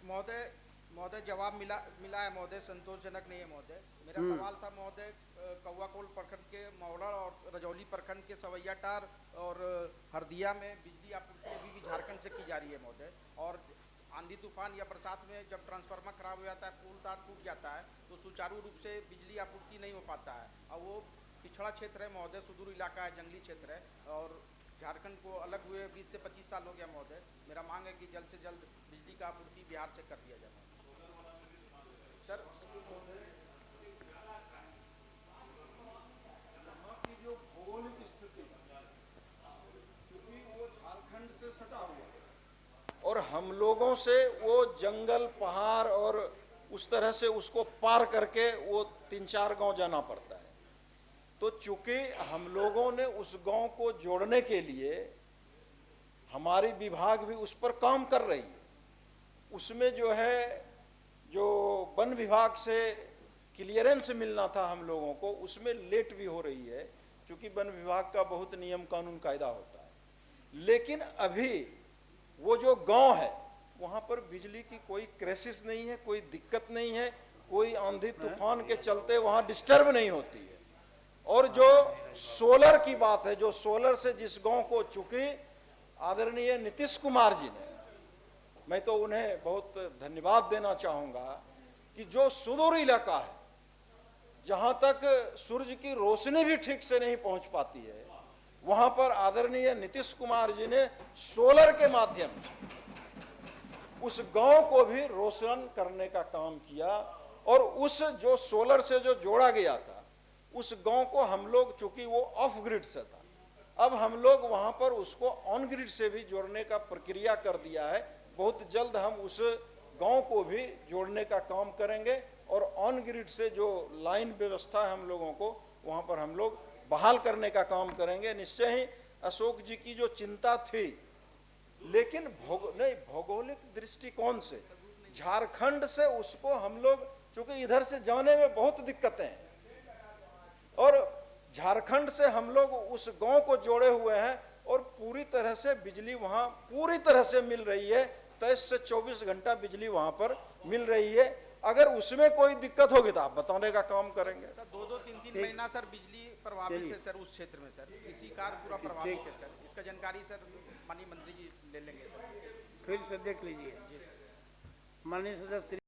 महोदय महोदय जवाब मिला मिला है महोदय, संतोषजनक नहीं है महोदय। मेरा सवाल था महोदय, कौआकोल प्रखंड के मौड़ा और रजौली प्रखंड के सवैयाटार और हरदिया में बिजली आपूर्ति अभी भी झारखंड से की जा रही है महोदय। और आंधी तूफान या बरसात में जब ट्रांसफार्मर खराब हो जाता है, पोल तार टूट जाता है, तो सुचारू रूप से बिजली आपूर्ति नहीं हो पाता है। और वो पिछड़ा क्षेत्र है महोदय, सुदूर इलाका है, जंगली क्षेत्र है, और झारखंड को अलग हुए 20 से 25 साल हो गया महोदय। मेरा मांग है कि जल्द से जल्द बिजली का आपूर्ति बिहार से कर दिया जाए सर। यहाँ की जो भौगोलिक स्थिति, क्योंकि वो झारखंड से सटा हुआ है और हम लोगों से वो जंगल पहाड़ और उस तरह से उसको पार करके वो 3-4 गांव जाना पड़ता है। तो चूंकि हम लोगों ने उस गांव को जोड़ने के लिए, हमारी विभाग भी उस पर काम कर रही है। उसमें जो है, जो वन विभाग से क्लियरेंस मिलना था हम लोगों को, उसमें लेट भी हो रही है, क्योंकि वन विभाग का बहुत नियम कानून कायदा होता है। लेकिन अभी वो जो गांव है वहां पर बिजली की कोई क्राइसिस नहीं है, कोई दिक्कत नहीं है, कोई आंधी तूफान के चलते वहां डिस्टर्ब नहीं होती है। और जो सोलर की बात है, जो सोलर से जिस गांव को, चूंकि आदरणीय नीतीश कुमार जी ने, मैं तो उन्हें बहुत धन्यवाद देना चाहूंगा कि जो सुदूर इलाका है, जहां तक सूरज की रोशनी भी ठीक से नहीं पहुंच पाती है, वहां पर आदरणीय नीतीश कुमार जी ने सोलर के माध्यम से उस गांव को भी रोशन करने का काम किया। और उस जो सोलर से जो जोड़ा गया था, उस गांव को हम लोग, चूंकि वो ऑफ ग्रिड से था, अब हम लोग वहां पर उसको ऑन ग्रिड से भी जोड़ने का प्रक्रिया कर दिया है। बहुत जल्द हम उस गांव को भी जोड़ने का काम करेंगे और ऑन ग्रिड से जो लाइन व्यवस्था है हम लोगों को, वहां पर हम लोग बहाल करने का काम करेंगे। निश्चय ही अशोक जी की जो चिंता थी, लेकिन भौगोलिक दृष्टिकोण से झारखंड से उसको हम लोग, चूंकि इधर से जाने में बहुत दिक्कतें हैं, और झारखंड से हम लोग उस गांव को जोड़े हुए हैं, और पूरी तरह से बिजली वहां पूरी तरह से मिल रही है। 23 से 24 घंटा बिजली वहां पर मिल रही है। अगर उसमें कोई दिक्कत होगी तो आप बताने का काम करेंगे। सर 2-2, 3-3 महीना सर बिजली प्रभावित है सर उस क्षेत्र में सर, इसी कार पूरा प्रभावित है सर। इसका जानकारी सर माननीय मंत्री जी ले लेंगे सर। फिर से देख लीजिए। जी सर। माननीय सदस्य